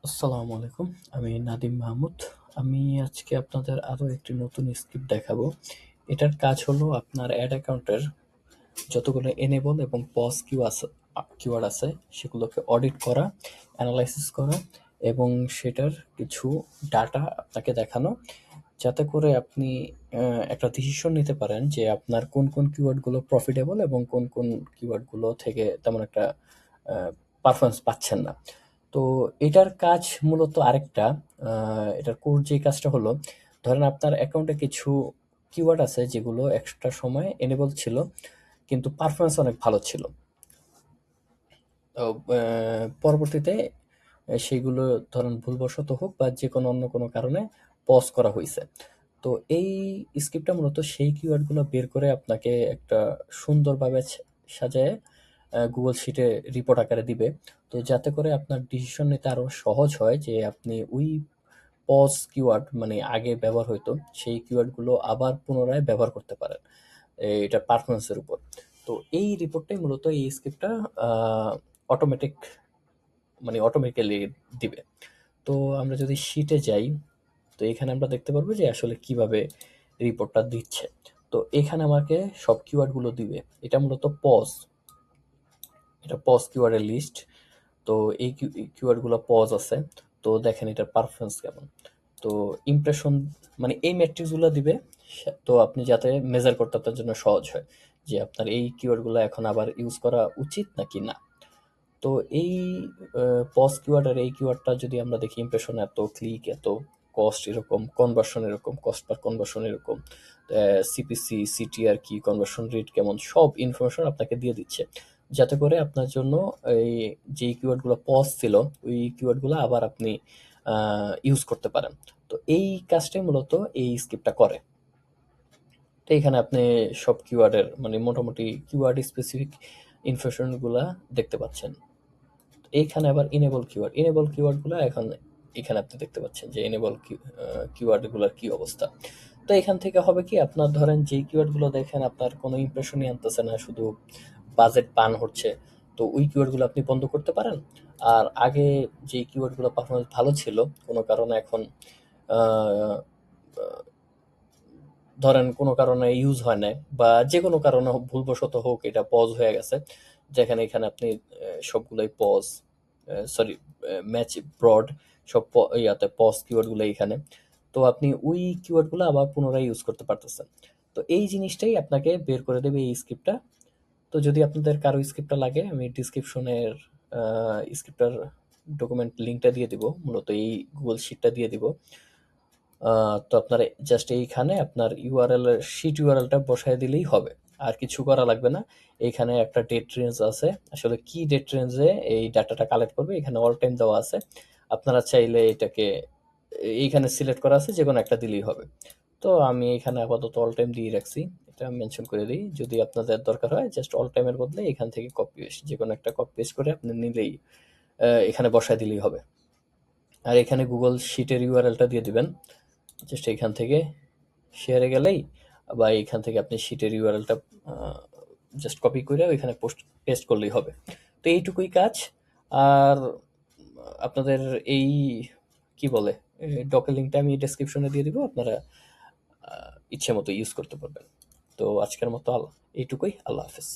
আসসালামু আলাইকুম। আমি নাদিম মাহমুদ। আমি আজকে আপনাদের আরো একটি নতুন স্ক্রিপ্ট দেখাবো। এটার কাজ হলো আপনার অ্যাড অ্যাকাউন্টের যতগুলো এনেবল এবং পজ কিওয়ার্ড আছে সেগুলোকে অডিট করা, অ্যানালাইসিস করা এবং সেটার কিছু ডাটা আপনাকে দেখানো, যাতে করে আপনি একটা ডিসিশন নিতে পারেন যে আপনার কোন কোন কিওয়ার্ডগুলো প্রফিটেবল এবং কোন কোন কিওয়ার্ডগুলো থেকে তেমন একটা পারফরমেন্স পাচ্ছেন না। তো এটার কাজ মূলত আরেকটা, এটার কোর যে কাজটা হলো, ধরেন আপনার অ্যাকাউন্টে কিছু কিওয়ার্ড আছে যেগুলো এক্সট্রা সময় এনেবল ছিল কিন্তু পারফরমেন্স অনেক ভালো ছিল। তো পরবর্তীতে সেইগুলো ধরেন ভুলবশত হোক বা যে কোনো অন্য কোনো কারণে পজ করা হয়েছে। তো এই স্ক্রিপ্টটা মূলত সেই কিওয়ার্ডগুলো বের করে আপনাকে একটা সুন্দরভাবে সাজায় গুগল শিটে রিপোর্ট আকারে দিবে। তো যাতে করে আপনার ডিসিশন নিতে আরো সহজ হয় যে আপনি ওই পজ কিওয়ার্ড মানে আগে ব্যবহার হইতো সেই কিওয়ার্ডগুলো আবার পুনরায় ব্যবহার করতে পারেন এটা পারফরমেন্সের উপর। তো এই রিপোর্টটাই মূলত এই স্ক্রিপ্টটা অটোমেটিক মানে অটোমেটিক্যালি দিবে। তো আমরা যদি শিটে যাই, তো এখানে আমরা দেখতে পারবো যে আসলে কিভাবে রিপোর্টটা দিচ্ছে। তো এখানে আমাকে সব কিওয়ার্ডগুলো দিবে। এটা মূলত পজ, এটা পজ কিওয়ার্ডের লিস্ট। তো এই কিওয়ার্ডগুলো পজ আছে। তো দেখেন এটার পারফরমেন্স কেমন। তো ইমপ্রেশন মানে এই ম্যাট্রিক্সগুলো দিবে। তো আপনি যাতে মেজার করতে আপনার জন্য সহজ হয় যে আপনার এই কিওয়ার্ডগুলো এখন আবার ইউজ করা উচিত নাকি না। তো এই পজ কিওয়ার্ড আর এই কিওয়ার্ডটা যদি আমরা দেখি, ইমপ্রেশন এত, ক্লিক এত, কস্ট এরকম, কনভার্সন এরকম, কস্ট পার কনভার্সন এরকম, সিপিসি, সিটিআর কি, কনভার্সন রেট কেমন, সব ইনফরমেশন আপনাকে দিয়ে দিচ্ছে, যাতে করে আপনার জন্য এই যে কিওয়ার্ডগুলো পজ ছিল ওই কিওয়ার্ডগুলো আবার আপনি ইউজ করতে পারেন। তো এই কাজটাই মূলত এই স্ক্রিপ্টটা করে। তো এখানে আপনি সব কিওয়ার্ডের মানে মোটামুটি কিওয়ার্ড স্পেসিফিক ইনফরমেশনগুলা দেখতে পাচ্ছেন। এইখানে আবার ইনেবল কিওয়ার্ডগুলো এখন এখানে আপনি দেখতে পাচ্ছেন যে ইনেবল কিওয়ার্ডগুলোর কি অবস্থা। তো এখান থেকে হবে কি, আপনার ধরেন যে কিওয়ার্ডগুলো দেখেন আপনার কোনো ইমপ্রেশনই আনতেছে না, শুধু বাজেট বার্ন হচ্ছে, তো ওই কিওয়ার্ডগুলো আপনি বন্ধ করতে পারেন। আর আগে যে কিওয়ার্ডগুলো পারফরমেন্স ভালো ছিল কোনো কারণে এখন আহ, ধরেন কোনো কারণে ইউজ হয় নাই বা যে কোনো কারণে ভুলবশত হোক এটা পজ হয়ে গেছে, যেখানে এখানে আপনি সবগুলোই পজ, সরি, ম্যাচ ব্রড, সব ইয়াতে পজ কিওয়ার্ডগুলো এখানে। তো আপনি ওই কিওয়ার্ডগুলো আবার পুনরায় ইউজ করতে পারতেছেন। তো এই জিনিসটাই আপনাকে বের করে দেবে এই স্ক্রিপ্টটা। তো যদি আপনাদের কারো স্ক্রিপ্টটা লাগে আমি ডিসক্রিপশনের স্ক্রিপ্টার ডকুমেন্ট লিঙ্কটা দিয়ে দিব, মূলত এই গুগল শিটটা দিয়ে দিব। তো আপনার জাস্ট এইখানে আপনার ইউআরএল এর শিট ইউআরএলটা বসায় দিলেই হবে, আর কিছু করা লাগবে না। এইখানে একটা ডেট রেঞ্জ আছে, আসলে কি ডেট রেঞ্জে এই ডাটাটা কালেক্ট করবে এখানে অল টাইম দেওয়া আছে। আপনারা চাইলে এটাকে এইখানে সিলেক্ট করা আছে, যে কোনো একটা দিলেই হবে। তো আমি এখানে আপাতত অল টাইম দিয়ে রাখছি, এটা মেনশন করে দিই। যদি আপনাদের দরকার হয় জাস্ট অল টাইমের বদলে এখান থেকে কপি পেস্ট, যে কোনো একটা কপি পেস্ট করে আপনি নিলেই এখানে বসায় দিলেই হবে। আর এখানে গুগল শিটের ইউআরএলটা দিয়ে দিবেন, জাস্ট এখান থেকে শেয়ারে গেলেই বা এখান থেকে আপনি শিটের ইউআরএলটা জাস্ট কপি করে ওইখানে পেস্ট করলেই হবে। তো এইটুকুই কাজ। আর আপনাদের এই কি বলে ডকের লিঙ্কটা আমি ডেসক্রিপশনে দিয়ে দিব, আপনারা ইচ্ছে মতো ইউজ করতে পারবেন। তো আজকের মতো এইটুকুই, আল্লাহ হাফেজ।